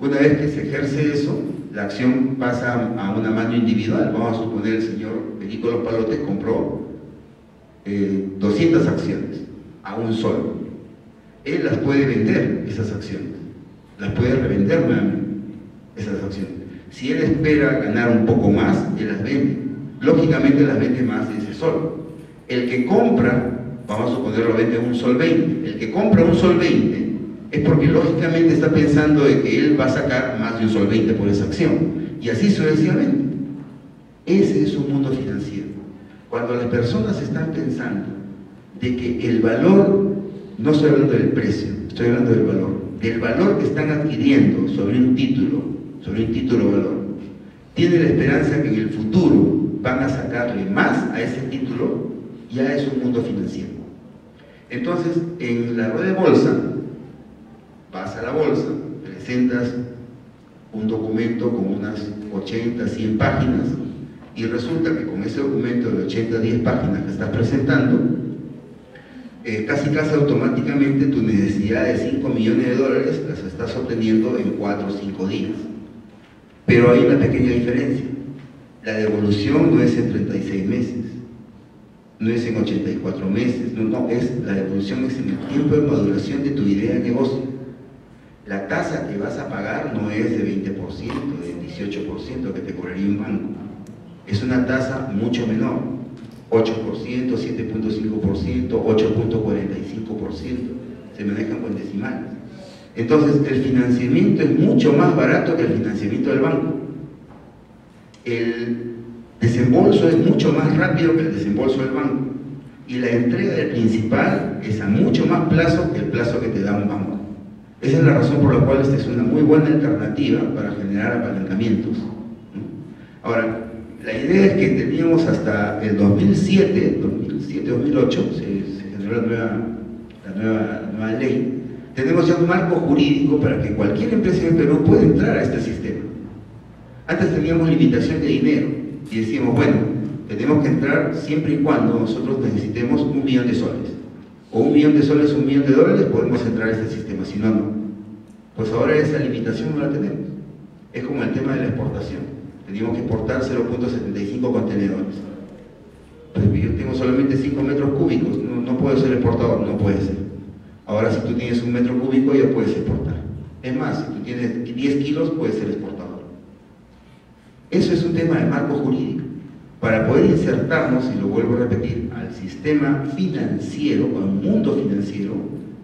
Una vez que se ejerce eso, la acción pasa a una mano individual. Vamos a suponer el señor Perico Los Palotes compró 200 acciones a un solo. Él las puede vender, esas acciones, las puede revender nuevamente, esas acciones. Si él espera ganar un poco más, él las vende. Lógicamente las vende más de ese sol. El que compra, vamos a suponerlo, vende un sol 20. El que compra un sol 20 es porque lógicamente está pensando de que él va a sacar más de un sol 20 por esa acción. Y así sucesivamente. Ese es un mundo financiero. Cuando las personas están pensando de que el valor, no estoy hablando del precio, estoy hablando del valor que están adquiriendo sobre un título valor, tiene la esperanza que en el futuro van a sacarle más a ese título, ya es un mundo financiero. Entonces, en la rueda de bolsa, vas a la bolsa, presentas un documento con unas 80, 100 páginas, y resulta que con ese documento de 80, 10 páginas que estás presentando, casi automáticamente tu necesidad de 5 millones de dólares las estás obteniendo en 4 o 5 días. Pero hay una pequeña diferencia. La devolución no es en 36 meses, no es en 84 meses, no, la devolución es en el tiempo de maduración de tu idea de negocio. La tasa que vas a pagar no es de 20%, de 18% que te cobraría un banco. Es una tasa mucho menor, 8%, 7.5%, 8.45%, se manejan con decimales. Entonces, el financiamiento es mucho más barato que el financiamiento del banco. El desembolso es mucho más rápido que el desembolso del banco. Y la entrega del principal es a mucho más plazo que el plazo que te da un banco. Esa es la razón por la cual esta es una muy buena alternativa para generar apalancamientos. Ahora, la idea es que teníamos hasta el 2007, 2008, se generó la nueva ley. Tenemos ya un marco jurídico para que cualquier empresa en Perú pueda entrar a este sistema. Antes teníamos limitación de dinero y decíamos, bueno, tenemos que entrar siempre y cuando nosotros necesitemos 1 millón de soles. O 1 millón de soles, 1 millón de dólares, podemos entrar a este sistema, si no, no. Pues ahora esa limitación no la tenemos. Es como el tema de la exportación. Teníamos que exportar 0.75 contenedores. Pues yo tengo solamente 5 metros cúbicos, no puedo ser exportador, no puede ser. Ahora si tú tienes 1 metro cúbico ya puedes exportar. Es más, si tú tienes 10 kilos puedes ser exportador. Eso es un tema de marco jurídico. Para poder insertarnos, y lo vuelvo a repetir, al sistema financiero, al mundo financiero,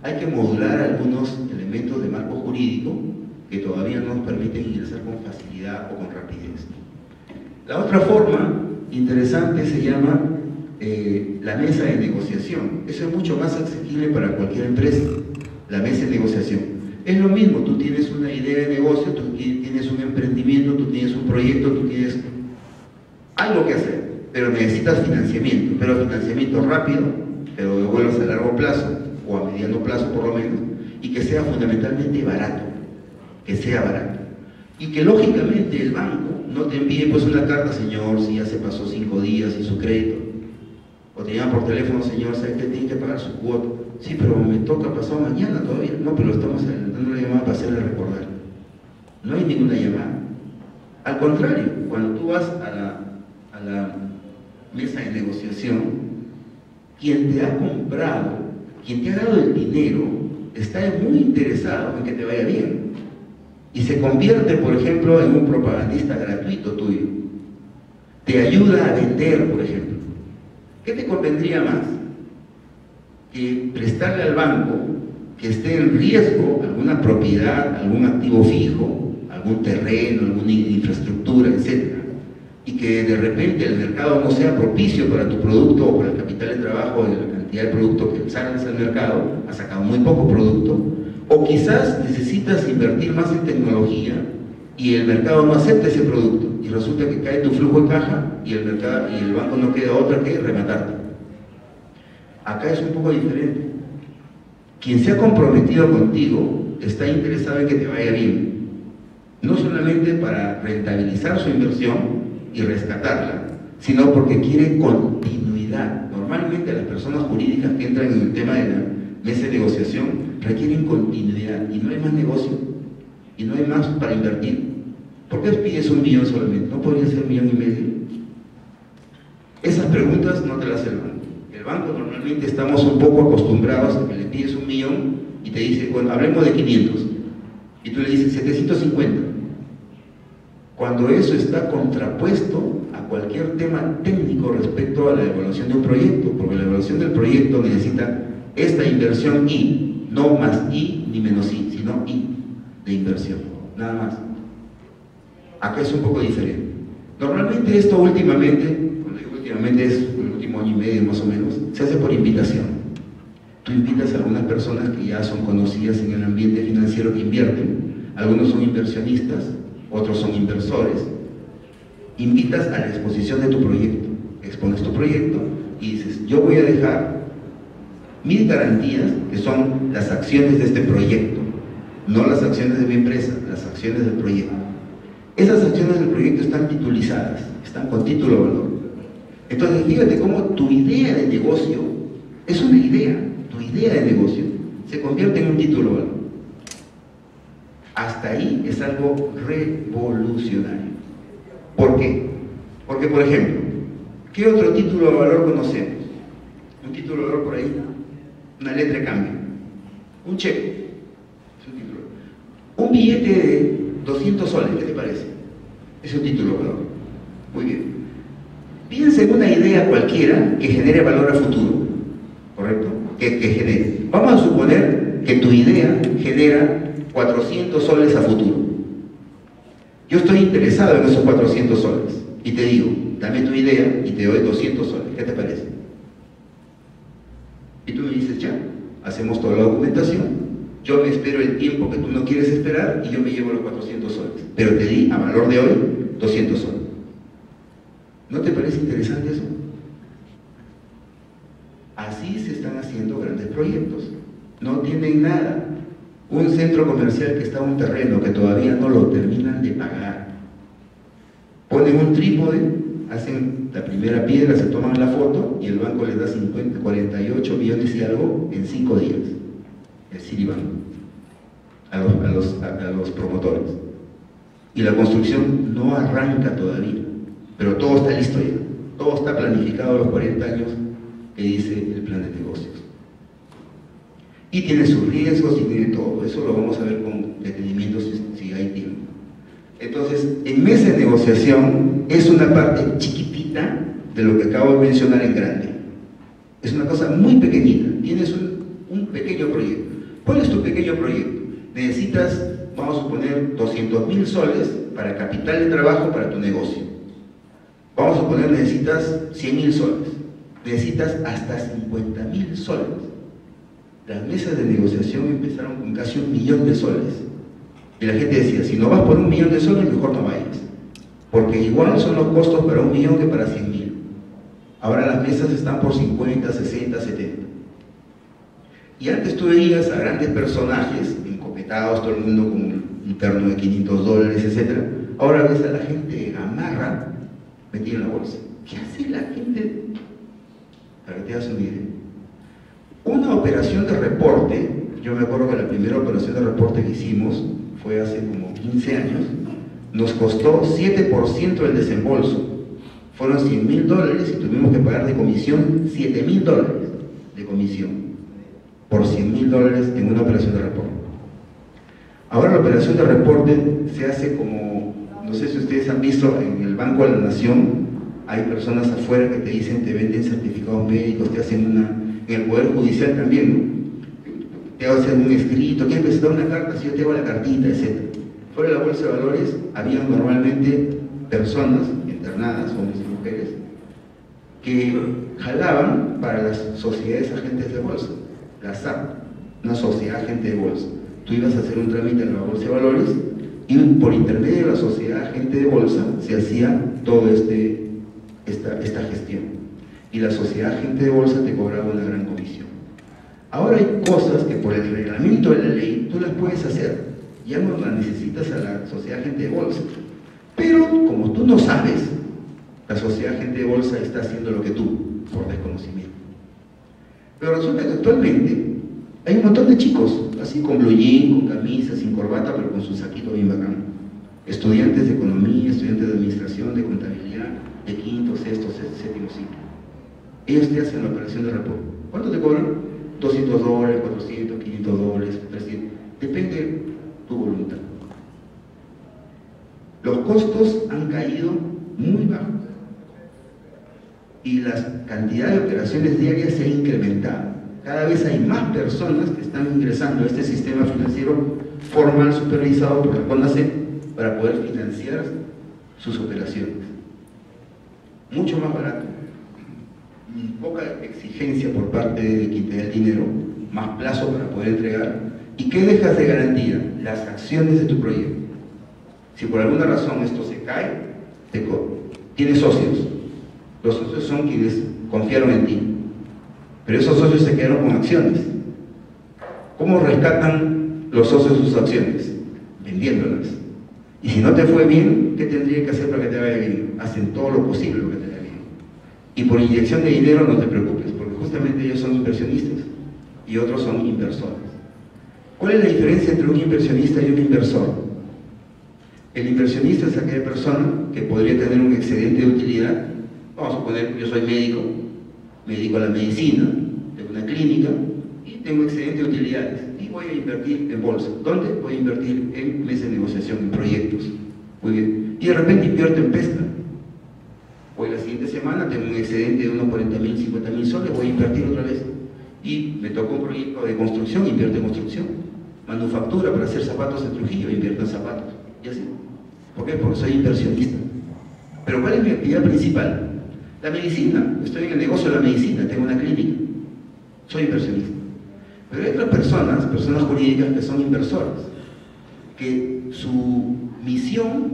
hay que modular algunos elementos de marco jurídico que todavía no nos permiten ingresar con facilidad o con rapidez. La otra forma interesante se llama la mesa de negociación. Eso es mucho más accesible para cualquier empresa, la mesa de negociación. Es lo mismo, tú tienes una idea de negocio, tú tienes un emprendimiento, tú tienes un proyecto, tú tienes algo que hacer, pero necesitas financiamiento, pero financiamiento rápido, pero de vuelos a largo plazo, o a mediano plazo por lo menos, y que sea fundamentalmente barato, que sea barato. Y que lógicamente el banco no te envíe pues una carta, señor, si ya se pasó 5 días y su crédito, o te llama por teléfono, señor, ¿sabe que tiene que pagar su cuota? Sí, pero me toca pasado mañana todavía. No, pero estamos adelantando la llamada para hacerle recordar. No hay ninguna llamada. Al contrario, cuando tú vas a la mesa de negociación, quien te ha comprado, quien te ha dado el dinero, está muy interesado en que te vaya bien. Y se convierte, por ejemplo, en un propagandista gratuito tuyo. Te ayuda a vender, por ejemplo. ¿Qué te convendría más? Que prestarle al banco que esté en riesgo alguna propiedad, algún activo fijo, algún terreno, alguna infraestructura, etc. Y que de repente el mercado no sea propicio para tu producto o para el capital de trabajo de la cantidad de producto que sacas al mercado, has sacado muy poco producto, o quizás necesitas invertir más en tecnología y el mercado no acepta ese producto y resulta que cae tu flujo de caja y el banco no queda otra que rematarte. Acá es un poco diferente. Quien se ha comprometido contigo está interesado en que te vaya bien, no solamente para rentabilizar su inversión y rescatarla, sino porque quiere continuidad. Normalmente las personas jurídicas que entran en el tema de la mesa de negociación requieren continuidad y no hay más negocio. y no hay más para invertir, ¿por qué pides 1 millón solamente? ¿No podría ser 1,5 millones? Esas preguntas no te las hace el banco. El banco normalmente estamos un poco acostumbrados a que le pides 1 millón y te dice, bueno, hablemos de 500, y tú le dices 750. Cuando eso está contrapuesto a cualquier tema técnico respecto a la evaluación de un proyecto, porque la evaluación del proyecto necesita esta inversión I, no más I ni menos I, sino I de inversión, nada más. Acá es un poco diferente. Normalmente esto últimamente, cuando digo últimamente es el último año y medio más o menos, se hace por invitación. Tú invitas a algunas personas que ya son conocidas en el ambiente financiero que invierten, algunos son inversionistas, otros son inversores. Invitas a la exposición de tu proyecto, expones tu proyecto y dices, yo voy a dejar 1000 garantías, que son las acciones de este proyecto, no las acciones de mi empresa, las acciones del proyecto. Esas acciones del proyecto están titulizadas, están con título de valor. Entonces, fíjate cómo tu idea de negocio es una idea, tu idea de negocio se convierte en un título de valor. Hasta ahí es algo revolucionario. ¿Por qué? Porque, por ejemplo, ¿qué otro título de valor conocemos? Un título de valor por ahí, una letra de cambio, un cheque, es un título. Un billete de 200 soles, ¿qué te parece? Es un título de valor. Muy bien. Piensa en una idea cualquiera que genere valor a futuro, ¿correcto? Que genere. Vamos a suponer que tu idea genera 400 soles a futuro. Yo estoy interesado en esos 400 soles y te digo, dame tu idea y te doy 200 soles. ¿Qué te parece? Y tú me dices, ya, hacemos toda la documentación. Yo me espero el tiempo que tú no quieres esperar y yo me llevo los 400 soles. Pero te di, a valor de hoy, 200 soles. ¿No te parece interesante eso? Así se están haciendo grandes proyectos. No tienen nada. Un centro comercial que está en un terreno que todavía no lo terminan de pagar. Ponen un trípode, hacen la primera piedra, se toman la foto y el banco les da 48 millones y algo en 5 días. El Citibank a los promotores. Y la construcción no arranca todavía, pero todo está listo ya. Todo está planificado a los 40 años que dice el plan de negocios. Y tiene sus riesgos y tiene todo. Eso lo vamos a ver con detenimiento si hay tiempo. Entonces, en mesa de negociación es una parte chiquitita de lo que acabo de mencionar en grande. Es una cosa muy pequeñita. Tienes un pequeño proyecto. ¿Cuál es tu pequeño proyecto? Necesitas, vamos a suponer, 200.000 soles para capital de trabajo para tu negocio. Vamos a suponer necesitas 100.000 soles. Necesitas hasta 50.000 soles. Las mesas de negociación empezaron con casi 1 millón de soles. Y la gente decía, si no vas por 1 millón de soles, mejor no vayas. Porque igual son los costos para 1 millón que para 100.000. Ahora las mesas están por 50, 60, 70. Y antes tú veías a grandes personajes, encopetados, todo el mundo con un terno de 500 dólares, etc. Ahora ves a la gente gamarra metida en la bolsa. ¿Qué hace la gente? Para que te hagas una idea. Una operación de reporte, yo me acuerdo que la primera operación de reporte que hicimos fue hace como 15 años, nos costó 7% del desembolso. Fueron 100.000 dólares y tuvimos que pagar de comisión 7.000 dólares de comisión por 100.000 dólares en una operación de reporte. Ahora la operación de reporte se hace como, no sé si ustedes han visto en el Banco de la Nación, hay personas afuera que te dicen, te venden certificados médicos, te hacen una... En el Poder Judicial también, ¿no? Te hacen un escrito, ¿quieres presentar una carta? Si yo te hago la cartita, etc. Fuera de la bolsa de valores, había normalmente personas internadas, hombres y mujeres, que jalaban para las sociedades agentes de bolsa, la SAP, una sociedad agente de bolsa. Tú ibas a hacer un trámite en la bolsa de valores y por intermedio de la sociedad agente de bolsa se hacía toda esta gestión. Y la sociedad agente de bolsa te cobraba una gran comisión. Ahora hay cosas que por el reglamento de la ley tú las puedes hacer, ya no las necesitas a la sociedad agente de bolsa. Pero como tú no sabes, la sociedad agente de bolsa está haciendo lo que tú, por desconocimiento. Pero resulta que actualmente hay un montón de chicos, así con blue jean, con camisa, sin corbata, pero con su saquito bien bacán. Estudiantes de economía, estudiantes de administración, de contabilidad, de quinto, sexto, séptimo ciclo. Ellos te hacen la operación de reporte. ¿Cuánto te cobran? $200, $400, $500, $300. Depende de tu voluntad. Los costos han caído muy bajos y la cantidad de operaciones diarias se ha incrementado. Cada vez hay más personas que están ingresando a este sistema financiero formal supervisado por la CONACEP para poder financiar sus operaciones. Mucho más barato, poca exigencia por parte de quien te da el dinero, más plazo para poder entregar. ¿Y qué dejas de garantía? Las acciones de tu proyecto. Si por alguna razón esto se cae, tienes socios. Los socios son quienes confiaron en ti, pero esos socios se quedaron con acciones. ¿Cómo rescatan los socios sus acciones? Vendiéndolas. Y si no te fue bien, ¿qué tendría que hacer para que te vaya bien? Hacen todo lo posible para que te vaya bien. Y por inyección de dinero no te preocupes, porque justamente ellos son inversionistas y otros son inversores. ¿Cuál es la diferencia entre un inversionista y un inversor? El inversionista es aquella persona que podría tener un excedente de utilidad. Vamos a suponer que yo soy médico, me dedico a la medicina, tengo una clínica y tengo excedente de utilidades y voy a invertir en bolsa. ¿Dónde? Voy a invertir en mesas de negociación, en proyectos. Muy bien. Y de repente invierto en pesca. Hoy la siguiente semana tengo un excedente de unos 40.000, 50.000 soles, voy a invertir otra vez. Y me tocó un proyecto de construcción, invierto en construcción. Manufactura para hacer zapatos en Trujillo, invierto en zapatos. Y así. ¿Por qué? Porque soy inversionista. Pero ¿cuál es mi actividad principal? La medicina. Estoy en el negocio de la medicina, tengo una clínica. Soy inversionista. Pero hay otras personas jurídicas que son inversoras, que su misión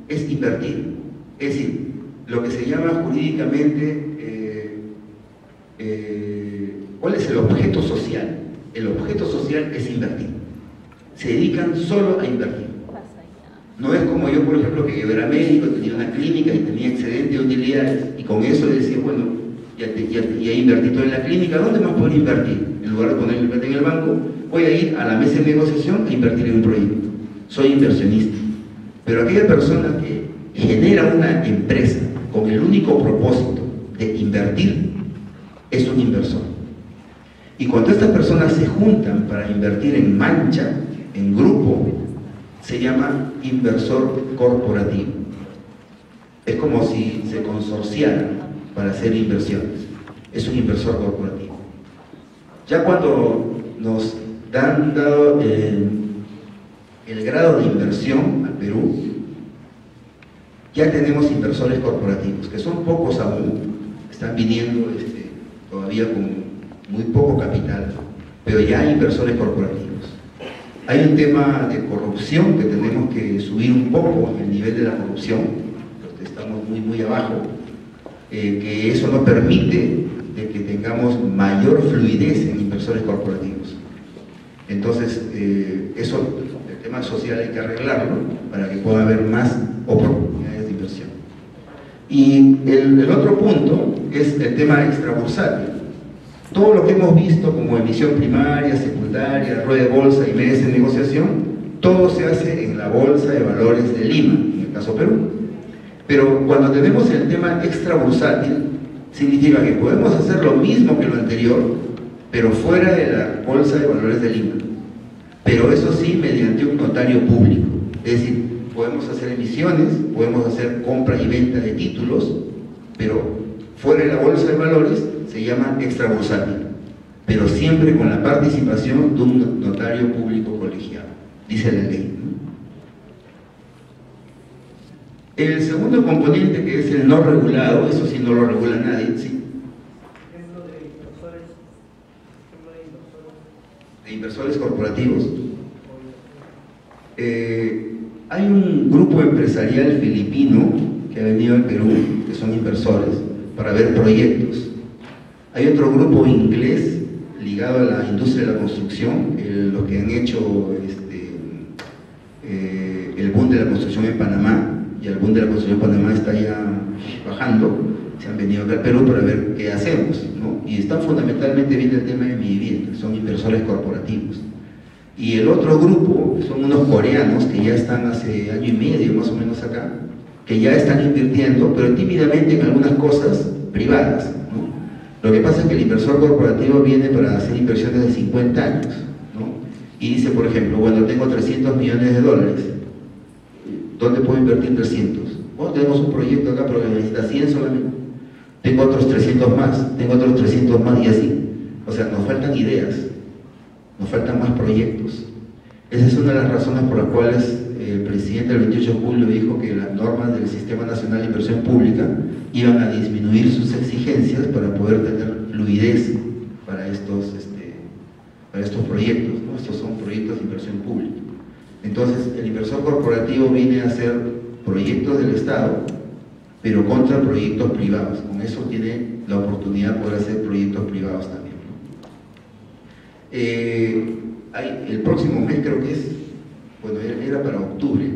es invertir. Es decir, lo que se llama jurídicamente, ¿cuál es el objeto social? El objeto social es invertir. Se dedican solo a invertir. No es como yo, por ejemplo, que yo era médico, tenía una clínica y tenía excedente de utilidades y con eso decía, bueno, ya invertí todo en la clínica, ¿dónde más puedo invertir? En lugar de poner en el banco, voy a ir a la mesa de negociación a invertir en un proyecto. Soy inversionista. Pero aquella persona que genera una empresa con el único propósito de invertir es un inversor. Y cuando estas personas se juntan para invertir en mancha, en grupo, se llama inversor corporativo. Es como si se consorciaran para hacer inversiones. Es un inversor corporativo. Ya cuando nos han dado el grado de inversión al Perú, ya tenemos inversores corporativos, que son pocos aún, están viniendo todavía con muy poco capital, pero ya hay inversores corporativos. Hay un tema de corrupción que tenemos que subir un poco el nivel de la corrupción, porque estamos muy abajo, que eso nos permite de que tengamos mayor fluidez en inversores corporativos. Entonces, eso, el tema social hay que arreglarlo para que pueda haber más oportunidades de inversión. Y el otro punto es el tema extrabursátil. Todo lo que hemos visto como emisión primaria, secundaria, rueda de bolsa y medios de negociación, todo se hace en la Bolsa de Valores de Lima, en el caso Perú. Pero cuando tenemos el tema extrabursátil, significa que podemos hacer lo mismo que lo anterior, pero fuera de la Bolsa de Valores de Lima. Pero eso sí, mediante un notario público. Es decir, podemos hacer emisiones, podemos hacer compra y venta de títulos, pero fuera de la Bolsa de Valores se llama extrabursátil, pero siempre con la participación de un notario público colegiado, dice la ley. El segundo componente, que es el no regulado, eso sí no lo regula nadie, ¿sí? De inversores corporativos. Hay un grupo empresarial filipino que ha venido al Perú, que son inversores, para ver proyectos. Hay otro grupo inglés ligado a la industria de la construcción, los que han hecho el boom de la construcción en Panamá, y el boom de la construcción en Panamá está ya bajando. Se han venido acá al Perú para ver qué hacemos, ¿no? Y están fundamentalmente viendo el tema de mi vivienda, son inversores corporativos. Y el otro grupo son unos coreanos que ya están hace año y medio más o menos acá, que ya están invirtiendo, pero tímidamente en algunas cosas privadas, ¿no? Lo que pasa es que el inversor corporativo viene para hacer inversiones de 50 años, ¿no? Y dice, por ejemplo, bueno, tengo 300 millones de dólares, ¿dónde puedo invertir 300? Bueno, tenemos un proyecto acá, pero que necesita 100 solamente. Tengo otros 300 más, tengo otros 300 más y así. O sea, nos faltan ideas, nos faltan más proyectos. Esa es una de las razones por las cuales el presidente el 28 de julio dijo que las normas del Sistema Nacional de Inversión Pública iban a disminuir sus exigencias para poder tener fluidez para estos proyectos, ¿no? Estos son proyectos de inversión pública. Entonces, el inversor corporativo viene a hacer proyectos del Estado, pero contra proyectos privados. Con eso tiene la oportunidad de poder hacer proyectos privados también, ¿no? El próximo mes creo que es, bueno, era para octubre,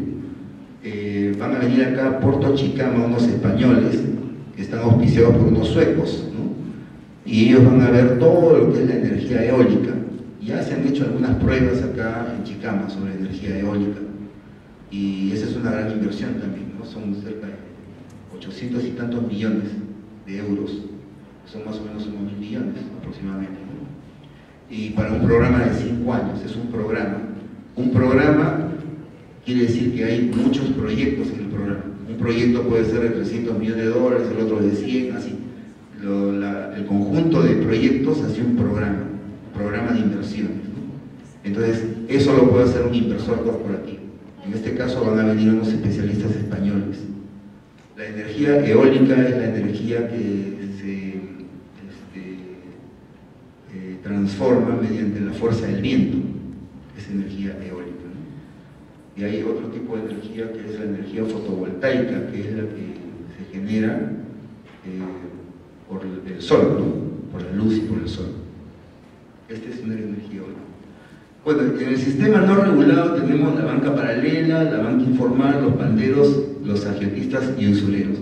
van a venir acá a Porto Chicama unos españoles que están auspiciados por unos suecos, ¿no? Y ellos van a ver todo lo que es la energía eólica. Ya se han hecho algunas pruebas acá en Chicama sobre energía eólica, y esa es una gran inversión también, ¿no? Son cerca de 800 y tantos millones de euros, son más o menos unos 1.000 millones aproximadamente, ¿no? Y para un programa de 5 años, es un programa quiere decir que hay muchos proyectos en el programa. Un proyecto puede ser de 300 millones de dólares, el otro de 100, así. El conjunto de proyectos hace un programa de inversiones, ¿no? Entonces, eso lo puede hacer un inversor corporativo. En este caso van a venir unos especialistas españoles. La energía eólica es la energía que se transforma mediante la fuerza del viento, es energía eólica, ¿no? Y hay otro tipo de energía que es la energía fotovoltaica, que es la que se genera por el sol, ¿no? Por la luz y por el sol. Esta es una energía eólica. Bueno, en el sistema no regulado tenemos la banca paralela, la banca informal, los panderos, los agiotistas y usureros.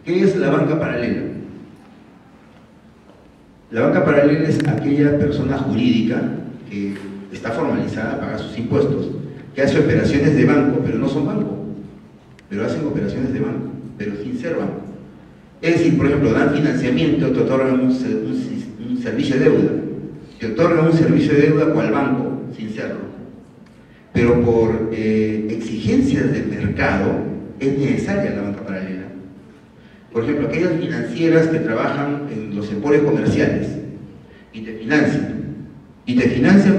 ¿Qué es la banca paralela? La banca paralela es aquella persona jurídica que está formalizada, paga sus impuestos, que hace operaciones de banco, pero no son banco, pero hacen operaciones de banco, pero sin ser banco. Es decir, por ejemplo, dan financiamiento, te otorgan un servicio de deuda, te otorgan un servicio de deuda cual banco, sin serlo. Pero por exigencias del mercado es necesaria la banca paralela. Por ejemplo, aquellas financieras que trabajan en los emporios comerciales y te financian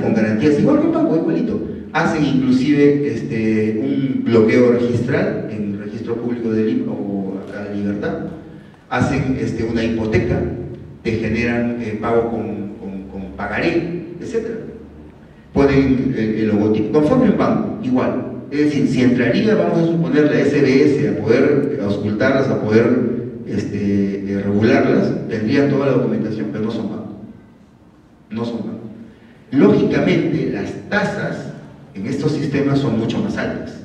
con garantías, igual que un banco, igualito. Hacen inclusive un bloqueo registral en el registro público de Lima o acá de Libertad. Hacen una hipoteca, te generan pago con pagaré, etc. Ponen el logotipo, conforme un banco, igual. Es decir, si entraría, vamos a suponer, la SBS a poder auscultarlas, a poder regularlas, tendrían toda la documentación, pero no son bancos. No son bancos. Lógicamente, las tasas en estos sistemas son mucho más altas,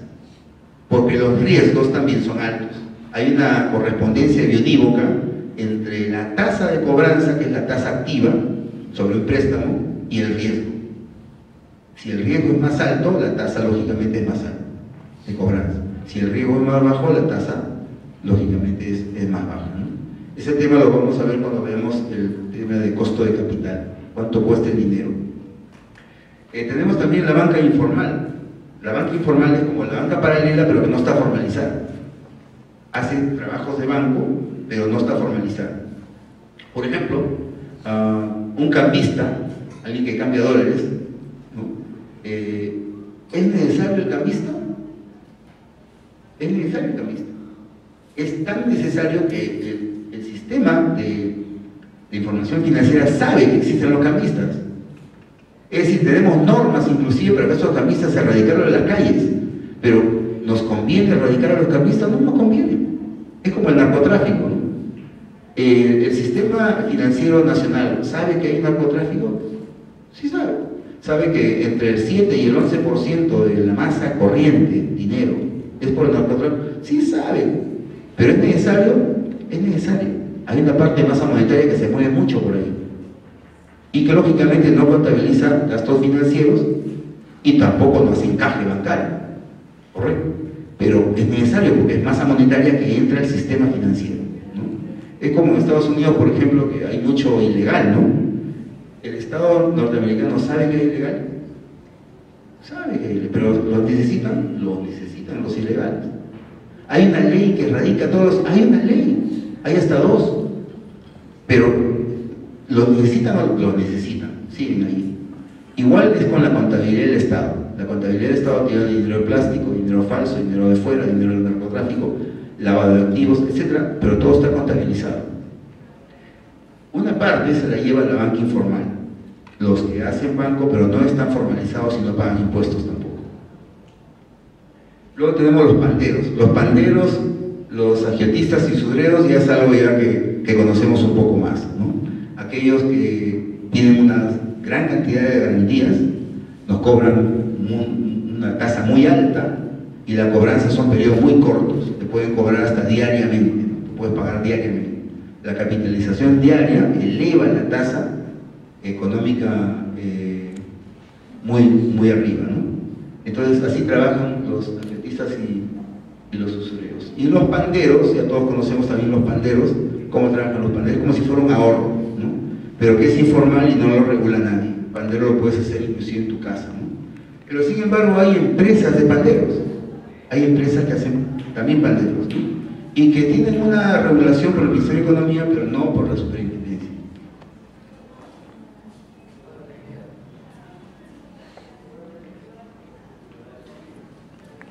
porque los riesgos también son altos. Hay una correspondencia bionívoca entre la tasa de cobranza, que es la tasa activa sobre un préstamo, y el riesgo. Si el riesgo es más alto, la tasa lógicamente es más alta de cobranza. Si el riesgo es más bajo, la tasa lógicamente es más baja, ¿no? Ese tema lo vamos a ver cuando veamos el tema de costo de capital, cuánto cuesta el dinero. Tenemos también la banca informal. La banca informal es como la banca paralela, pero que no está formalizada. Hace trabajos de banco, pero no está formalizada. Por ejemplo, un cambista, alguien que cambia dólares, ¿no? ¿Es necesario el cambista? Es necesario el cambista. Es tan necesario que el sistema de información financiera sabe que existen los cambistas. Es decir, tenemos normas inclusive para que esos cambistas se erradicaron de las calles, pero ¿nos conviene erradicar a los cambistas? No nos conviene. Es como el narcotráfico, ¿no? ¿El sistema financiero nacional sabe que hay narcotráfico? Sí sabe. Sabe que entre el 7 y el 11% de la masa corriente, dinero, es por el narcotráfico. Sí sabe. Pero es necesario, es necesario. Hay una parte de masa monetaria que se mueve mucho por ahí y que lógicamente no contabiliza gastos financieros y tampoco no hace encaje bancario, ¿correcto? Pero es necesario porque es masa monetaria que entra al sistema financiero, ¿no? Es como en Estados Unidos, por ejemplo, que hay mucho ilegal, ¿no? El Estado norteamericano sabe que es ilegal, sabe que es ilegal, pero lo necesitan los ilegales. Hay una ley que erradica todos, hay una ley, hay hasta dos, pero lo necesitan o lo necesitan, siguen ahí. Igual es con la contabilidad del Estado. La contabilidad del Estado tiene dinero de plástico, dinero falso, dinero de fuera, dinero del narcotráfico, lavado de activos, etc., pero todo está contabilizado. Una parte se la lleva la banca informal, los que hacen banco pero no están formalizados y no pagan impuestos tampoco. Luego tenemos los panderos, los agiotistas y sudreros, ya es algo ya que conocemos un poco más, ¿no? Aquellos que tienen una gran cantidad de garantías, nos cobran una tasa muy alta y la cobranza son periodos muy cortos, te pueden cobrar hasta diariamente, ¿no? Puedes pagar diariamente. La capitalización diaria eleva la tasa económica muy arriba, ¿no? Entonces así trabajan los agiotistas y los usureros. Y los panderos, ya todos conocemos también los panderos, cómo trabajan los panderos, como si fuera un ahorro, ¿no? Pero que es informal y no lo regula nadie. Pandero lo puedes hacer inclusive en tu casa, ¿no? Pero sin embargo hay empresas de panderos, hay empresas que hacen también panderos, ¿no? Y que tienen una regulación por el Ministerio de Economía, pero no por la Superintendencia.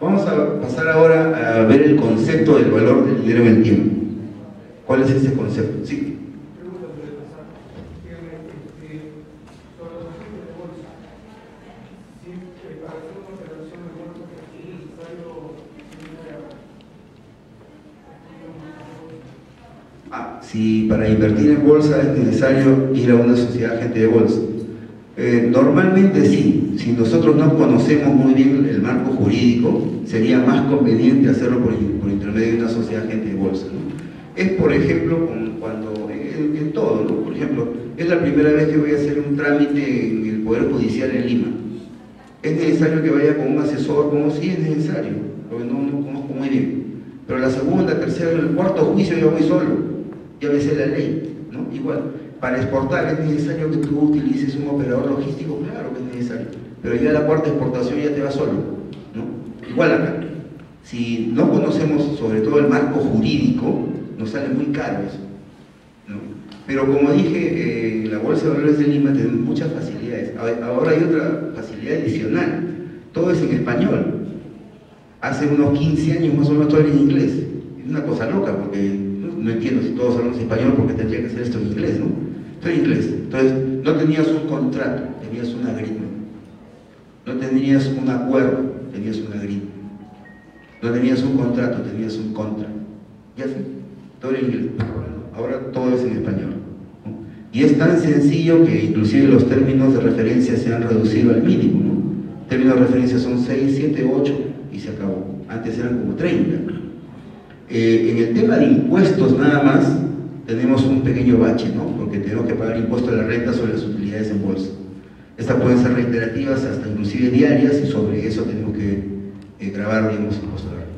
Vamos a pasar ahora a ver el concepto del valor del dinero en el tiempo. ¿Cuál es ese concepto? Sí. Si para invertir en bolsa es necesario ir a una sociedad agente de bolsa. Normalmente sí, si nosotros no conocemos muy bien el marco jurídico, sería más conveniente hacerlo por intermedio de una sociedad agente de bolsa, ¿no? Es por ejemplo cuando, en todo, ¿no? Por ejemplo, es la primera vez que voy a hacer un trámite en el Poder Judicial en Lima. ¿Es necesario que vaya con un asesor? Como sí es necesario, porque no conozco muy bien. Pero la segunda, tercera, el cuarto juicio yo voy solo. Ya me sé la ley, ¿no? Igual, para exportar es necesario que tú utilices un operador logístico, claro que es necesario, pero ya la cuarta exportación ya te va solo, ¿no? Igual acá, si no conocemos sobre todo el marco jurídico, nos sale muy caro eso, ¿no? Pero como dije, la Bolsa de Valores de Lima tiene muchas facilidades. Ahora hay otra facilidad adicional, todo es en español. Hace unos 15 años más o menos todo era en inglés. Es una cosa loca porque no entiendo si todos hablamos español porque tendría que hacer esto en inglés, ¿no? Esto en inglés. Entonces, no tenías un contrato, tenías un agreement. No tenías un acuerdo, tenías un agreement. No tenías un contrato, tenías un contract. Y así, todo en inglés. Ahora todo es en español, ¿no? Y es tan sencillo que inclusive los términos de referencia se han reducido al mínimo, ¿no? Términos de referencia son 6, 7, 8 y se acabó. Antes eran como 30. En el tema de impuestos nada más tenemos un pequeño bache, ¿no? Porque tenemos que pagar impuesto a la renta sobre las utilidades en bolsa. Estas pueden ser reiterativas hasta inclusive diarias y sobre eso tenemos que grabar, digamos, impuesto a la renta.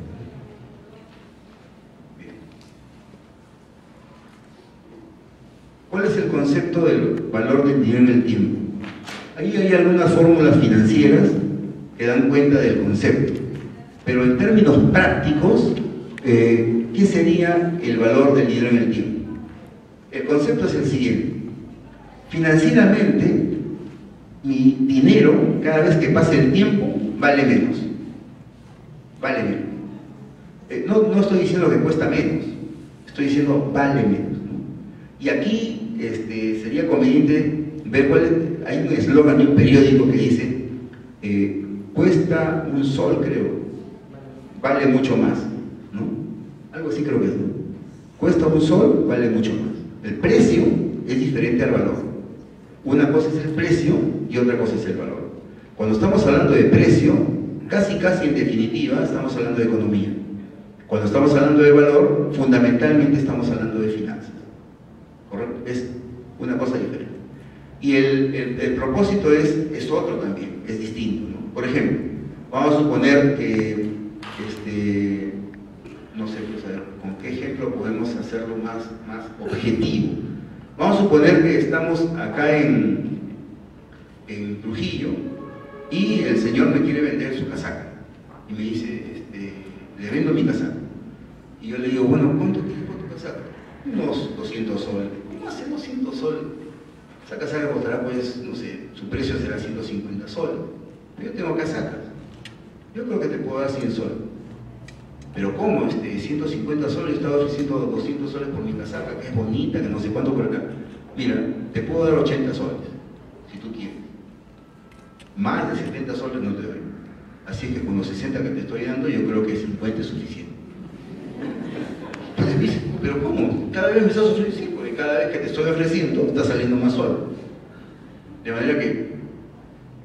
Bien. ¿Cuál es el concepto del valor del dinero en el tiempo? Ahí hay algunas fórmulas financieras que dan cuenta del concepto, pero en términos prácticos, ¿qué sería el valor del dinero en el tiempo? El concepto es el siguiente: financieramente mi dinero, cada vez que pase el tiempo, vale menos, no estoy diciendo que cuesta menos, estoy diciendo vale menos, ¿no? Y aquí sería conveniente ver hay un eslogan de un periódico que dice cuesta un sol, creo, vale mucho más, ¿no? Algo así creo que es, ¿no? Cuesta un sol, vale mucho más. El precio es diferente al valor. Una cosa es el precio y otra cosa es el valor. Cuando estamos hablando de precio, casi en definitiva estamos hablando de economía. Cuando estamos hablando de valor, fundamentalmente estamos hablando de finanzas, ¿correcto? Es una cosa diferente. Y el propósito es otro también, es distinto, ¿no? Por ejemplo, vamos a suponer que, no sé, pues, a ver, ¿con qué ejemplo podemos hacerlo más objetivo? Vamos a suponer que estamos acá en Trujillo y el señor me quiere vender su casaca y me dice, le vendo mi casaca. Y yo le digo, bueno, ¿cuánto quieres por tu casaca? Unos 200 soles. ¿Cómo hace 200 soles? Esa casaca costará, pues, no sé, su precio será 150 soles. Yo tengo casacas. Yo creo que te puedo dar 100 soles. Pero ¿cómo? 150 soles, estaba ofreciendo 200 soles por mi casaca, que es bonita, que no sé cuánto por acá. Mira, te puedo dar 80 soles, si tú quieres. Más de 70 soles no te doy. Así es que con los 60 que te estoy dando, yo creo que 50 es suficiente. Entonces dice, ¿pero cómo? Cada vez me estás ofreciendo, sí, porque cada vez que te estoy ofreciendo, está saliendo más solo. De manera que,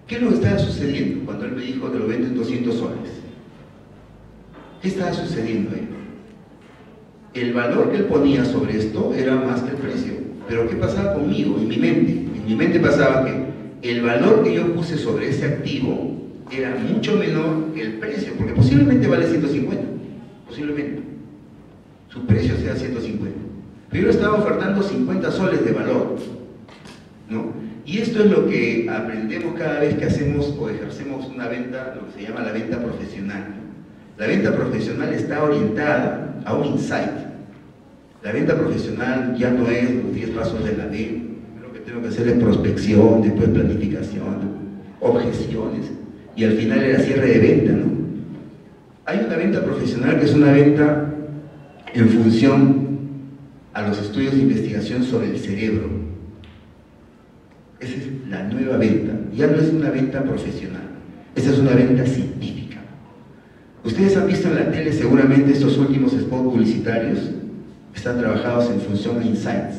¿qué es lo que estaba sucediendo cuando él me dijo que lo venden 200 soles? ¿Qué estaba sucediendo ahí? El valor que él ponía sobre esto era más que el precio. Pero ¿qué pasaba conmigo, en mi mente? En mi mente pasaba que el valor que yo puse sobre ese activo era mucho menor que el precio, porque posiblemente vale 150, posiblemente. Su precio sea 150. Pero yo le estaba ofertando 50 soles de valor, ¿no? Y esto es lo que aprendemos cada vez que hacemos o ejercemos una venta, lo que se llama la venta profesional. La venta profesional está orientada a un insight. La venta profesional ya no es los 10 pasos de la venta. Lo que tengo que hacer es prospección, después planificación, objeciones, y al final era cierre de venta, ¿no? Hay una venta profesional que es una venta en función a los estudios de investigación sobre el cerebro. Esa es la nueva venta. Ya no es una venta profesional, esa es una venta científica. Ustedes han visto en la tele seguramente estos últimos spots publicitarios, están trabajados en función a insights.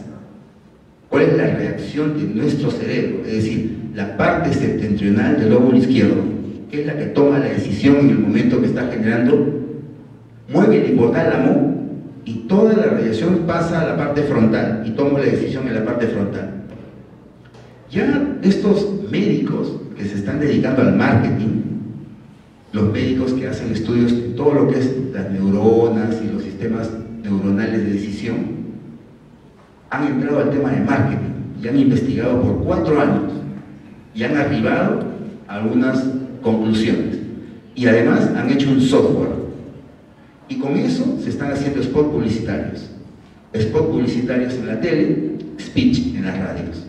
¿Cuál es la reacción de nuestro cerebro? Es decir, la parte septentrional del lóbulo izquierdo, que es la que toma la decisión en el momento que está generando, mueve el hipotálamo y toda la radiación pasa a la parte frontal y toma la decisión en la parte frontal. Ya estos médicos que se están dedicando al marketing, los médicos que hacen estudios de todo lo que es las neuronas y los sistemas neuronales de decisión, han entrado al tema de marketing y han investigado por 4 años y han arribado a algunas conclusiones. Y además han hecho un software. Y con eso se están haciendo spots publicitarios. Spots publicitarios en la tele, speech en las radios.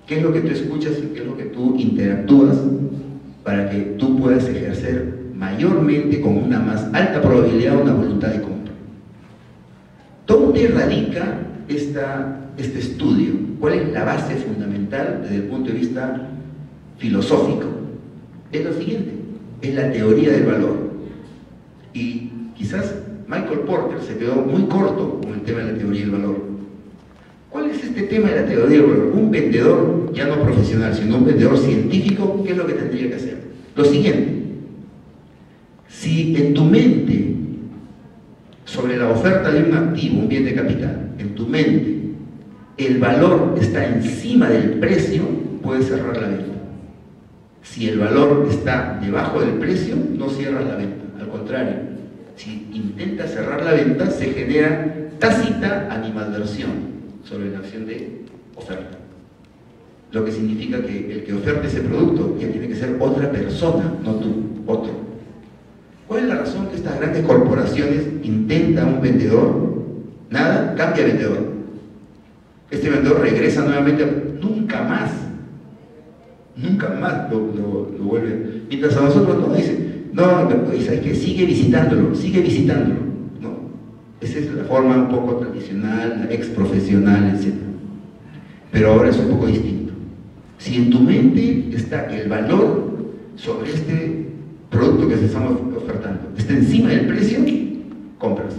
¿Qué es lo que tú escuchas y qué es lo que tú interactúas para que tú puedas ejercer mayormente con una más alta probabilidad una voluntad de compra? ¿Dónde radica este estudio? ¿Cuál es la base fundamental desde el punto de vista filosófico? Es lo siguiente, es la teoría del valor. Y quizás Michael Porter se quedó muy corto con el tema de la teoría del valor. ¿Cuál es este tema de la teoría del valor? Un vendedor, ya no profesional, sino un vendedor científico, ¿qué es lo que tendría que hacer? Lo siguiente, si en tu mente, sobre la oferta de un activo, un bien de capital, en tu mente, el valor está encima del precio, puedes cerrar la venta. Si el valor está debajo del precio, no cierras la venta. Al contrario, si intentas cerrar la venta, se genera tácita animadversión sobre la acción de oferta. Lo que significa que el que oferte ese producto ya tiene que ser otra persona, no tú, otro. ¿Cuál es la razón que estas grandes corporaciones intentan un vendedor? Nada, cambia de vendedor. Este vendedor regresa nuevamente, nunca más lo vuelve. Mientras a nosotros no, dice, no, es que sigue visitándolo, ¿no? Esa es la forma un poco tradicional, ex profesional, etc. Pero ahora es un poco distinto. Si en tu mente está el valor sobre este producto que se estamos ofertando, está encima del precio, compras.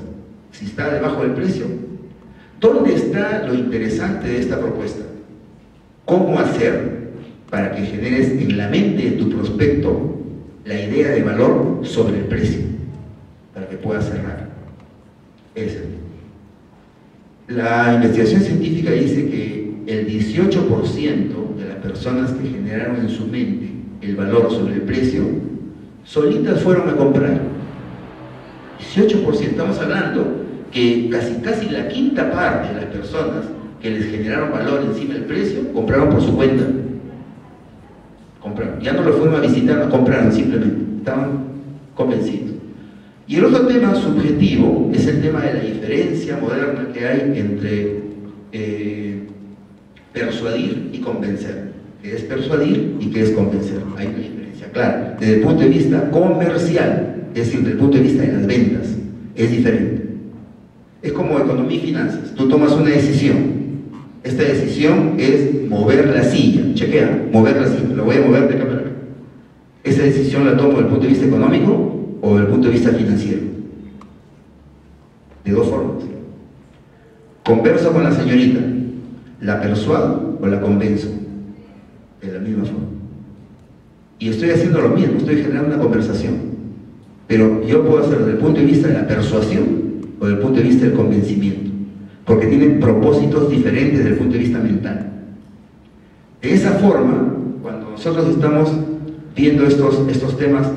Si está debajo del precio, ¿dónde está lo interesante de esta propuesta? ¿Cómo hacer para que generes en la mente de tu prospecto la idea de valor sobre el precio, para que puedas cerrar? La investigación científica dice que el 18% de las personas que generaron en su mente el valor sobre el precio, solitas fueron a comprar. 18%, estamos hablando que casi la quinta parte de las personas que les generaron valor encima del precio, compraron por su cuenta. Compraron. Ya no lo fueron a visitar, no compraron simplemente, estaban convencidos. Y el otro tema subjetivo es el tema de la diferencia moderna que hay entre persuadir y convencer. ¿Qué es persuadir y qué es convencer? Hay una diferencia clara. Desde el punto de vista comercial, es decir, desde el punto de vista de las ventas, es diferente. Es como economía y finanzas. Tú tomas una decisión. Esta decisión es mover la silla. Chequea, mover la silla. Lo voy a mover de acá para acá. ¿Esa decisión la tomo desde el punto de vista económico o desde el punto de vista financiero? De dos formas. Converso con la señorita. ¿La persuado o la convenzo? De la misma forma. Y estoy haciendo lo mismo, estoy generando una conversación. Pero yo puedo hacerlo desde el punto de vista de la persuasión o desde el punto de vista del convencimiento, porque tienen propósitos diferentes desde el punto de vista mental. De esa forma, cuando nosotros estamos viendo estos temas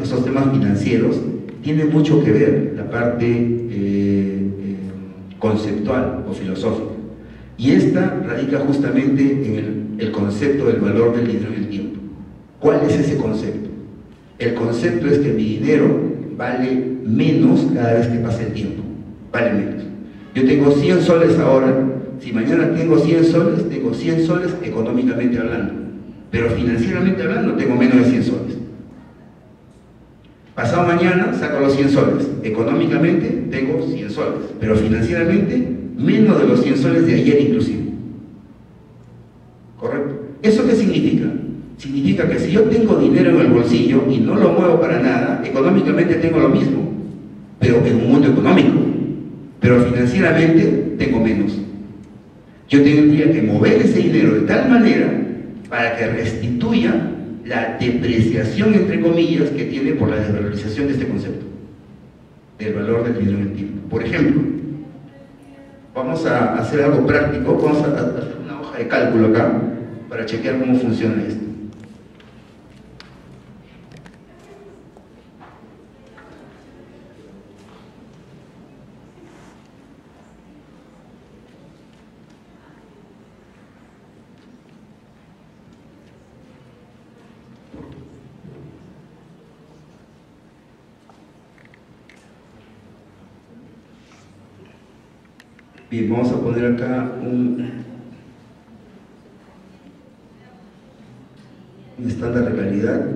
financieros, tiene mucho que ver la parte conceptual o filosófica. Y esta radica justamente en el concepto del valor del dinero y el tiempo. ¿Cuál es ese concepto? El concepto es que mi dinero vale menos cada vez que pasa el tiempo. Vale menos. Yo tengo 100 soles ahora. Si mañana tengo 100 soles económicamente hablando. Pero financieramente hablando tengo menos de 100 soles. Pasado mañana saco los 100 soles. Económicamente tengo 100 soles. Pero financieramente menos de los 100 soles de ayer inclusive. ¿Correcto? ¿Eso qué significa? Significa que si yo tengo dinero en el bolsillo y no lo muevo para nada, económicamente tengo lo mismo, pero en un mundo económico. Pero financieramente tengo menos. Yo tendría que mover ese dinero de tal manera para que restituya la depreciación, entre comillas, que tiene por la desvalorización de este concepto, del valor del dinero en el tiempo. Por ejemplo, vamos a hacer algo práctico, vamos a hacer una hoja de cálculo acá para chequear cómo funciona esto. Bien, vamos a poner acá un estándar de calidad.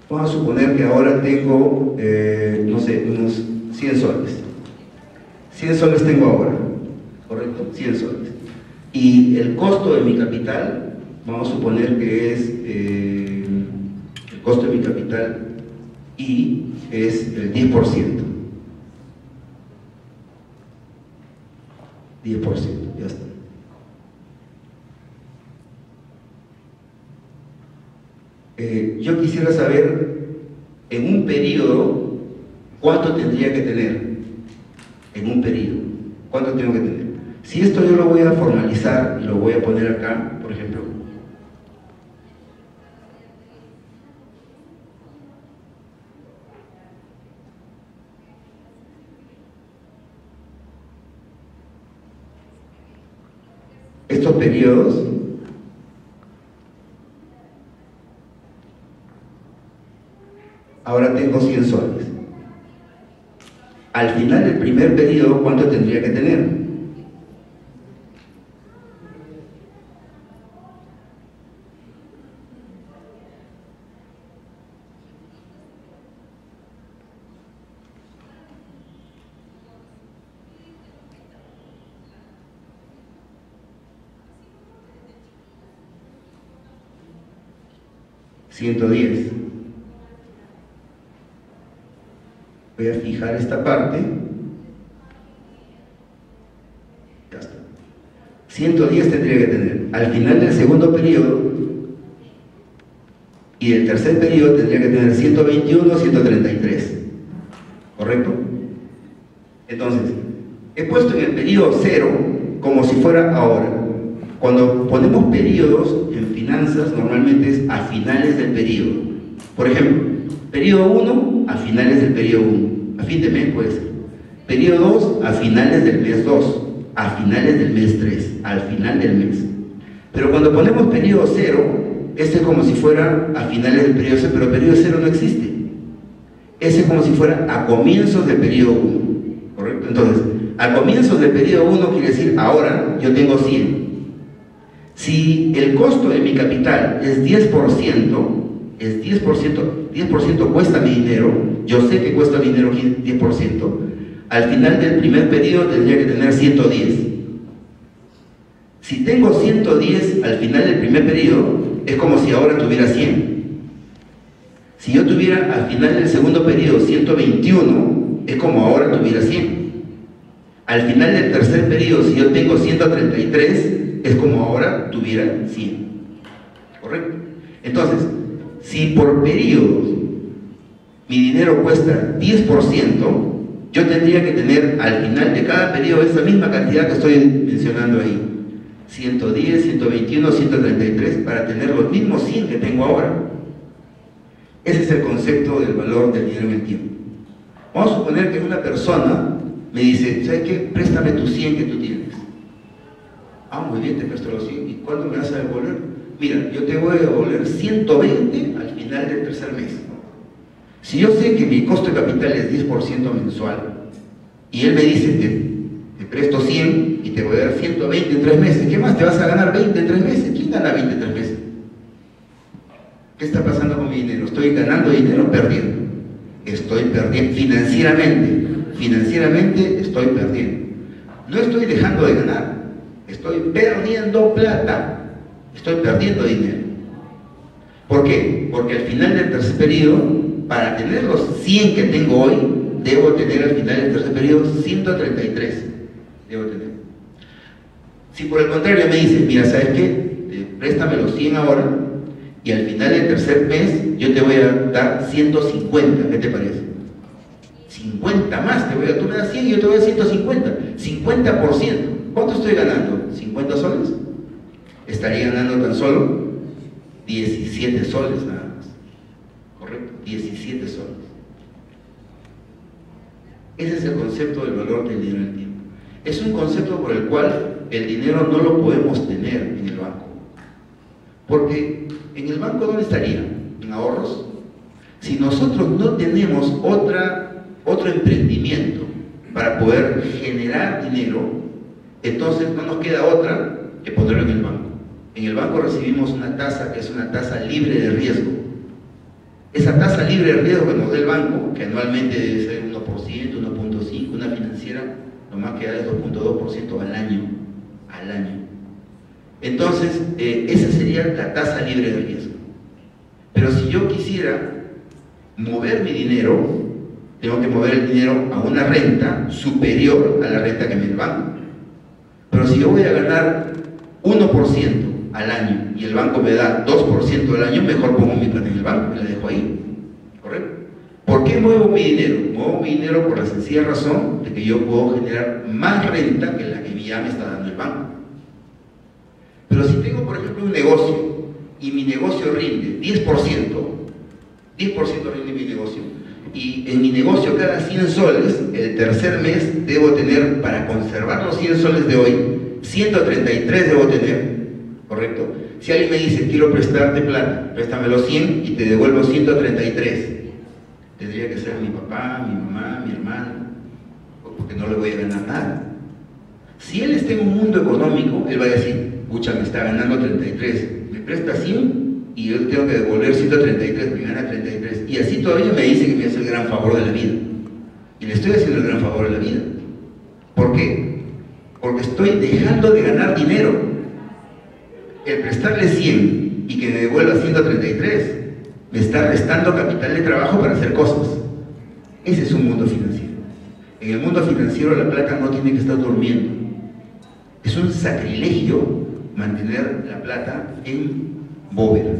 Vamos a suponer que ahora tengo, no sé, unos 100 soles. 100 soles tengo ahora, ¿correcto? 100 soles. Y el costo de mi capital, vamos a suponer que es el costo de mi capital y es el 10%. 10%, ya está. Yo quisiera saber en un periodo cuánto tendría que tener. En un periodo, ¿cuánto tengo que tener? Si esto yo lo voy a formalizar y lo voy a poner acá, por ejemplo, estos periodos ahora tengo 100 soles. Al final del primer periodo, ¿cuánto tendría que tener? $110. Voy a fijar esta parte. Ya está. 110 tendría que tener. al final del segundo periodo y el tercer periodo tendría que tener 121, 133. ¿Correcto? Entonces, he puesto en el periodo 0 como si fuera ahora. Cuando ponemos periodos en finanzas, normalmente es a finales del periodo. Por ejemplo, periodo 1 a finales del periodo 1, a fin de mes puede ser. Periodo 2 a finales del mes 2, a finales del mes 3, al final del mes. Pero cuando ponemos periodo 0, este es como si fuera a finales del periodo 0, pero el periodo 0 no existe. Ese es como si fuera a comienzos del periodo 1, ¿correcto? Entonces, a comienzos del periodo 1 quiere decir ahora yo tengo 100. Si el costo de mi capital es 10%, 10% cuesta mi dinero, yo sé que cuesta mi dinero 10%, al final del primer periodo tendría que tener 110. Si tengo 110 al final del primer periodo, es como si ahora tuviera 100. Si yo tuviera al final del segundo periodo 121, es como ahora tuviera 100. Al final del tercer periodo, si yo tengo 133, es como ahora tuviera 100. ¿Correcto? Entonces, si por periodos mi dinero cuesta 10%, yo tendría que tener al final de cada periodo esa misma cantidad que estoy mencionando ahí. 110, 121, 133, para tener los mismos 100 que tengo ahora. Ese es el concepto del valor del dinero en el tiempo. Vamos a suponer que una persona me dice, ¿sabes qué? Préstame tus 100 que tú tienes. Ah, muy bien, te presto los 100. ¿Y cuándo me vas a devolver? Mira, yo te voy a devolver 120 al final del tercer mes. Si yo sé que mi costo de capital es 10% mensual, y él me dice, te presto 100 y te voy a dar 120 en 3 meses, ¿qué más? ¿Te vas a ganar 20 en 3 meses? ¿Quién gana 20 en 3 meses? ¿Qué está pasando con mi dinero? ¿Estoy ganando dinero o perdiendo? Estoy perdiendo financieramente. Financieramente estoy perdiendo. No estoy dejando de ganar. Estoy perdiendo plata. Estoy perdiendo dinero. ¿Por qué? Porque al final del tercer periodo, para tener los 100 que tengo hoy, debo tener al final del tercer periodo 133. Debo tener. Si por el contrario me dices, mira, ¿sabes qué? Préstame los 100 ahora y al final del tercer mes yo te voy a dar 150. ¿Qué te parece? 50 más te voy a dar. Tú me das 100 y yo te voy a dar 150. 50%. ¿Cuánto estoy ganando? ¿50 soles? Estaría ganando tan solo 17 soles nada más. ¿Correcto? 17 soles. Ese es el concepto del valor del dinero en el tiempo. Es un concepto por el cual el dinero no lo podemos tener en el banco. Porque en el banco, ¿dónde estaría? ¿En ahorros? Si nosotros no tenemos otro emprendimiento para poder generar dinero, entonces no nos queda otra que ponerlo en el banco. En el banco recibimos una tasa que es una tasa libre de riesgo. Esa tasa libre de riesgo que nos da el banco, que anualmente debe ser 1%, 1.5%, una financiera, lo más que da es 2.2% al año. Entonces, esa sería la tasa libre de riesgo. Pero si yo quisiera mover mi dinero, tengo que mover el dinero a una renta superior a la renta que me da el banco. Pero si yo voy a ganar 1% al año y el banco me da 2% al año, mejor pongo mi plata en el banco y la dejo ahí. ¿Correcto? ¿Por qué muevo mi dinero? Muevo mi dinero por la sencilla razón de que yo puedo generar más renta que la que ya me está dando el banco. Pero si tengo, por ejemplo, un negocio y mi negocio rinde 10% rinde mi negocio, y en mi negocio cada 100 soles, el tercer mes debo tener, para conservar los 100 soles de hoy, 133 debo tener, ¿correcto? Si alguien me dice, quiero prestarte plata, préstame los 100 y te devuelvo 133, tendría que ser mi papá, mi mamá, mi hermano, porque no le voy a ganar nada. Si él está en un mundo económico, él va a decir, pucha, me está ganando 33, me presta 100 y yo tengo que devolver 133, me gana 33, y así todavía me dice que me hace el gran favor de la vida, y le estoy haciendo el gran favor de la vida. ¿Por qué? Porque estoy dejando de ganar dinero. El prestarle 100 y que me devuelva 133 me está restando capital de trabajo para hacer cosas. Ese es un mundo financiero. En el mundo financiero la plata no tiene que estar durmiendo. Es un sacrilegio mantener la plata en bóveda.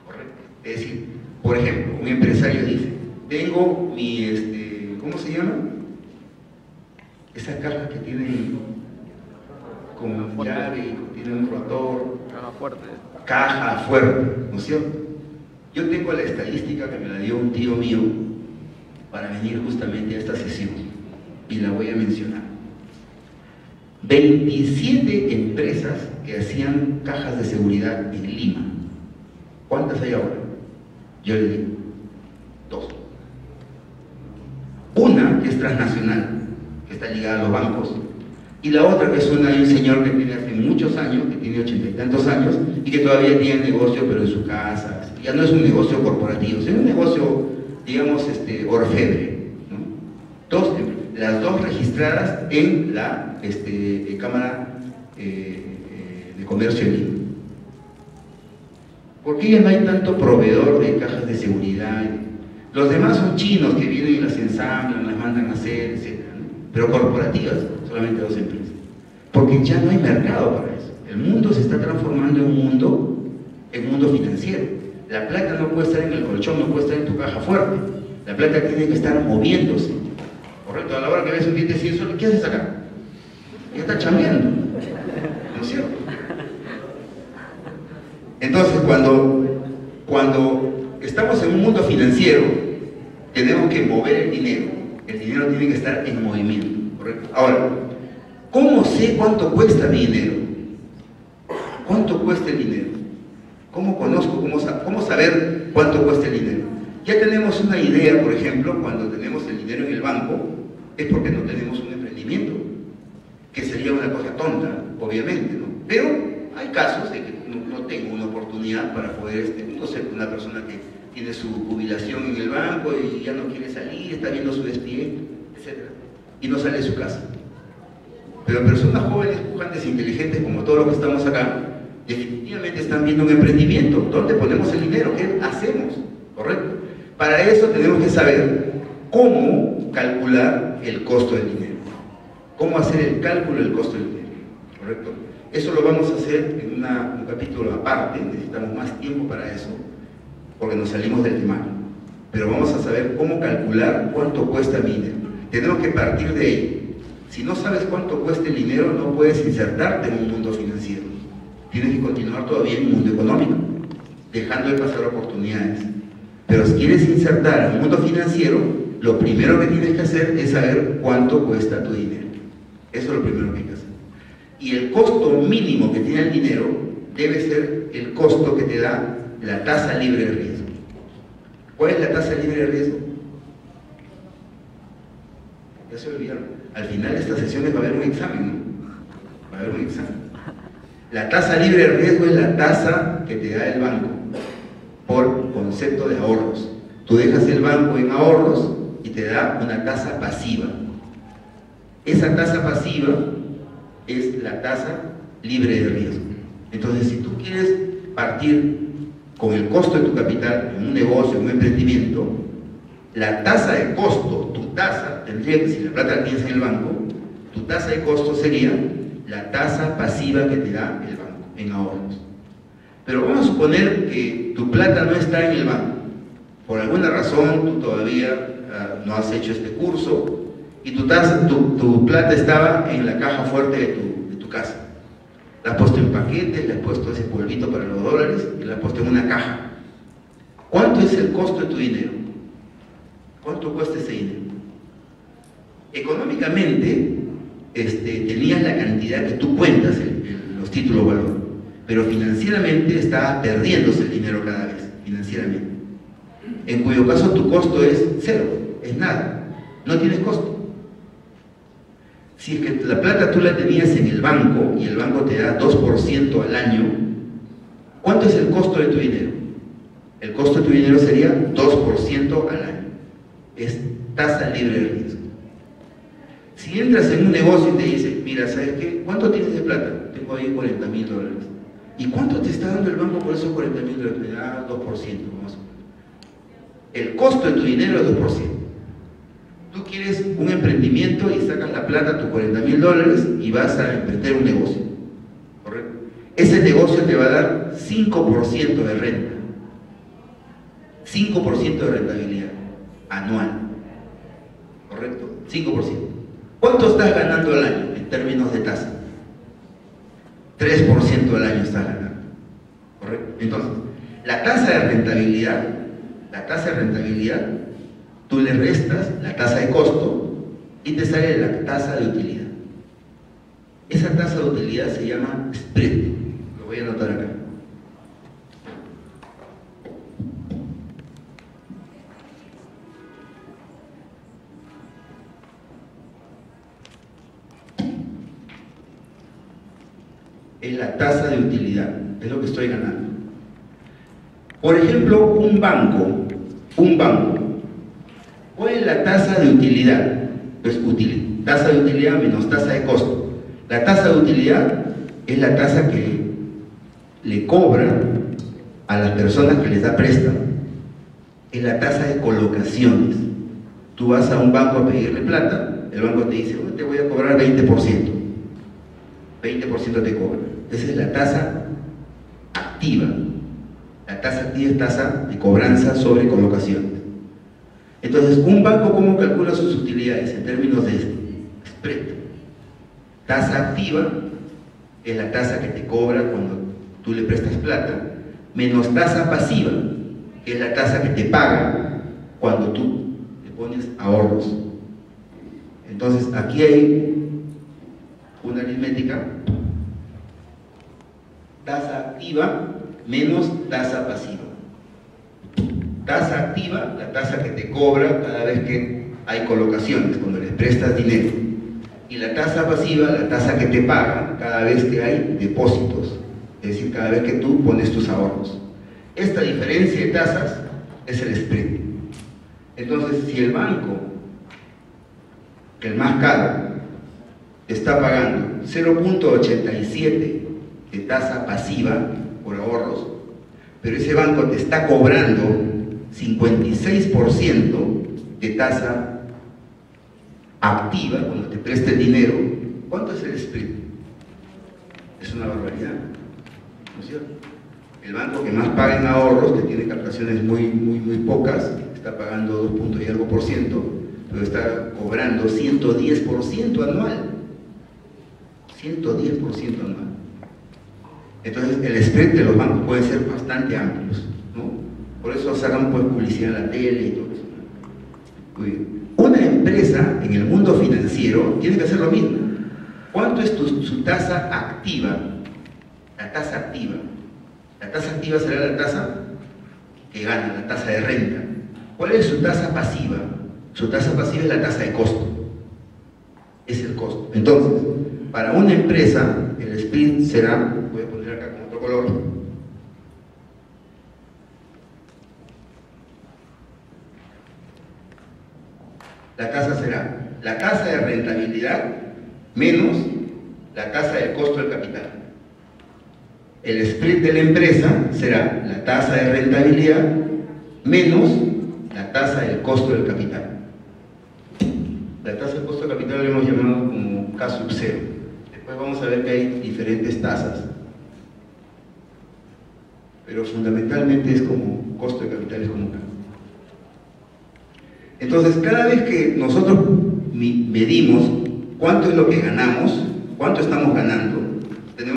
¿Correcto? Es decir, por ejemplo, un empresario dice, tengo mi, ¿cómo se llama? Esas cajas que tienen como llave, tienen un rotor. Caja fuerte. Caja fuerte, ¿no es cierto? Yo tengo la estadística que me la dio un tío mío para venir justamente a esta sesión y la voy a mencionar. 27 empresas que hacían cajas de seguridad en Lima. ¿Cuántas hay ahora? Yo le digo, 2. Una que es transnacional, que está ligada a los bancos, y la otra que es una de un señor que tiene hace muchos años, que tiene 80 y tantos años, y que todavía tiene negocio, pero en su casa. Ya no es un negocio corporativo, es un negocio, digamos, orfebre, ¿no? Las dos registradas en la Cámara de Comercio en Lima. ¿Por qué ya no hay tanto proveedor de cajas de seguridad? Los demás son chinos que vienen y las ensamblan, las mandan a hacer, etc. Pero corporativas, solamente 2 empresas. Porque ya no hay mercado para eso. El mundo se está transformando en un mundo financiero. La plata no puede estar en el colchón, no puede estar en tu caja fuerte. La plata tiene que estar moviéndose. Correcto, a la hora que ves un billete 100 soles, ¿qué haces acá? Ya está chambeando, ¿no es cierto? Entonces, cuando estamos en un mundo financiero, tenemos que mover el dinero. El dinero tiene que estar en movimiento, ¿correcto? Ahora, ¿cómo sé cuánto cuesta mi dinero? ¿Cuánto cuesta el dinero? ¿Cómo conozco, cómo saber cuánto cuesta el dinero? Ya tenemos una idea, por ejemplo, cuando tenemos el dinero en el banco, es porque no tenemos un emprendimiento, que sería una cosa tonta, obviamente, ¿no? Pero hay casos de que no tengo una oportunidad para poder, no sé, una persona que tiene su jubilación en el banco y ya no quiere salir, está viendo su despido, etc. Y no sale de su casa. Pero personas jóvenes, pujantes, inteligentes, como todos los que estamos acá, definitivamente están viendo un emprendimiento. ¿Dónde ponemos el dinero? ¿Qué hacemos? ¿Correcto? Para eso tenemos que saber cómo calcular el costo del dinero. Cómo hacer el cálculo del costo del dinero. ¿Correcto? Eso lo vamos a hacer en un capítulo aparte, necesitamos más tiempo para eso, porque nos salimos del temario. Pero vamos a saber cómo calcular cuánto cuesta mi dinero. Tenemos que partir de ahí. Si no sabes cuánto cuesta el dinero, no puedes insertarte en un mundo financiero. Tienes que continuar todavía en un mundo económico, dejando de pasar oportunidades. Pero si quieres insertar en un mundo financiero, lo primero que tienes que hacer es saber cuánto cuesta tu dinero. Eso es lo primero que hay que hacer. Y el costo mínimo que tiene el dinero debe ser el costo que te da la tasa libre de riesgo. ¿Cuál es la tasa libre de riesgo? Ya se olvidaron. Al final de estas sesiones va a haber un examen, ¿no? Va a haber un examen. La tasa libre de riesgo es la tasa que te da el banco por concepto de ahorros. Tú dejas el banco en ahorros y te da una tasa pasiva. Esa tasa pasiva es la tasa libre de riesgo. Entonces, si tú quieres partir con el costo de tu capital en un negocio, en un emprendimiento, la tasa de costo, tu tasa, tendría que, si la plata la tienes en el banco, tu tasa de costo sería la tasa pasiva que te da el banco en ahorros. Pero vamos a suponer que tu plata no está en el banco. Por alguna razón tú todavía no has hecho este curso y tu plata estaba en la caja fuerte de tu casa. La has puesto en paquetes, le has puesto ese polvito para los dólares y la has puesto en una caja. ¿Cuánto es el costo de tu dinero? ¿Cuánto cuesta ese dinero? Económicamente, tenías la cantidad que tú cuentas los títulos valor, pero financieramente está perdiéndose el dinero cada vez, financieramente. En cuyo caso tu costo es 0, es nada, no tienes costo. Si es que la plata tú la tenías en el banco y el banco te da 2% al año, ¿cuánto es el costo de tu dinero? El costo de tu dinero sería 2% al año. Es tasa libre de riesgo. Si entras en un negocio y te dicen, mira, ¿sabes qué? ¿Cuánto tienes de plata? Tengo ahí $40.000. ¿Y cuánto te está dando el banco por esos $40.000? Me da 2%, vamos a ver. El costo de tu dinero es 2%. Tú quieres un emprendimiento y sacas la plata, tus $40.000, y vas a emprender un negocio. ese negocio te va a dar 5% de renta, 5% de rentabilidad anual, ¿correcto? 5%. ¿Cuánto estás ganando al año en términos de tasa? 3% al año estás ganando, ¿correcto? Entonces, la tasa de rentabilidad, tú le restas la tasa de costo y te sale la tasa de utilidad. Esa tasa de utilidad se llama spread, lo voy a anotar acá. Es la tasa de utilidad, es lo que estoy ganando. Por ejemplo, un banco, ¿cuál es la tasa de utilidad? Pues tasa de utilidad menos tasa de costo. La tasa de utilidad es la tasa que le cobran a las personas que les da préstamo. Es la tasa de colocaciones. Tú vas a un banco a pedirle plata, el banco te dice, te voy a cobrar 20%. 20% te cobra. Esa es la tasa activa. La tasa activa es tasa de cobranza sobre colocaciones. Entonces, un banco, ¿cómo calcula sus utilidades en términos de spread? Tasa activa es la tasa que te cobra cuando tú le prestas plata, menos tasa pasiva, que es la tasa que te paga cuando tú le pones ahorros. Entonces, aquí hay una aritmética: tasa activa menos tasa pasiva. Tasa activa, la tasa que te cobra cada vez que hay colocaciones, cuando les prestas dinero. Y la tasa pasiva, la tasa que te paga cada vez que hay depósitos, es decir, cada vez que tú pones tus ahorros. Esta diferencia de tasas es el spread. Entonces, si el banco, el más caro, está pagando 0.87 de tasa pasiva por ahorros, pero ese banco te está cobrando 56% de tasa activa cuando te presta el dinero, ¿cuánto es el spread? Es una barbaridad, ¿no es cierto? El banco que más paga en ahorros, que tiene captaciones muy pocas, está pagando 2 puntos y algo por ciento, pero está cobrando 110% anual. 110% anual. Entonces, el spread de los bancos puede ser bastante amplios, ¿no? Por eso sacan pues publicidad en la tele y todo eso. Muy bien. Una empresa en el mundo financiero tiene que hacer lo mismo. ¿Cuánto es su tasa activa? La tasa activa. La tasa activa será la tasa que gana, la tasa de renta. ¿Cuál es su tasa pasiva? Su tasa pasiva es la tasa de costo. Es el costo. Entonces, para una empresa, el spread será, voy a poner acá con otro color, la tasa será la tasa de rentabilidad menos la tasa del costo del capital. El spread de la empresa será la tasa de rentabilidad menos la tasa del costo del capital. La tasa del costo del capital lo hemos llamado como K sub 0. Después vamos a ver que hay diferentes tasas, pero fundamentalmente es como costo de capital, es como K. Entonces, cada vez que nosotros medimos cuánto es lo que ganamos, cuánto estamos ganando,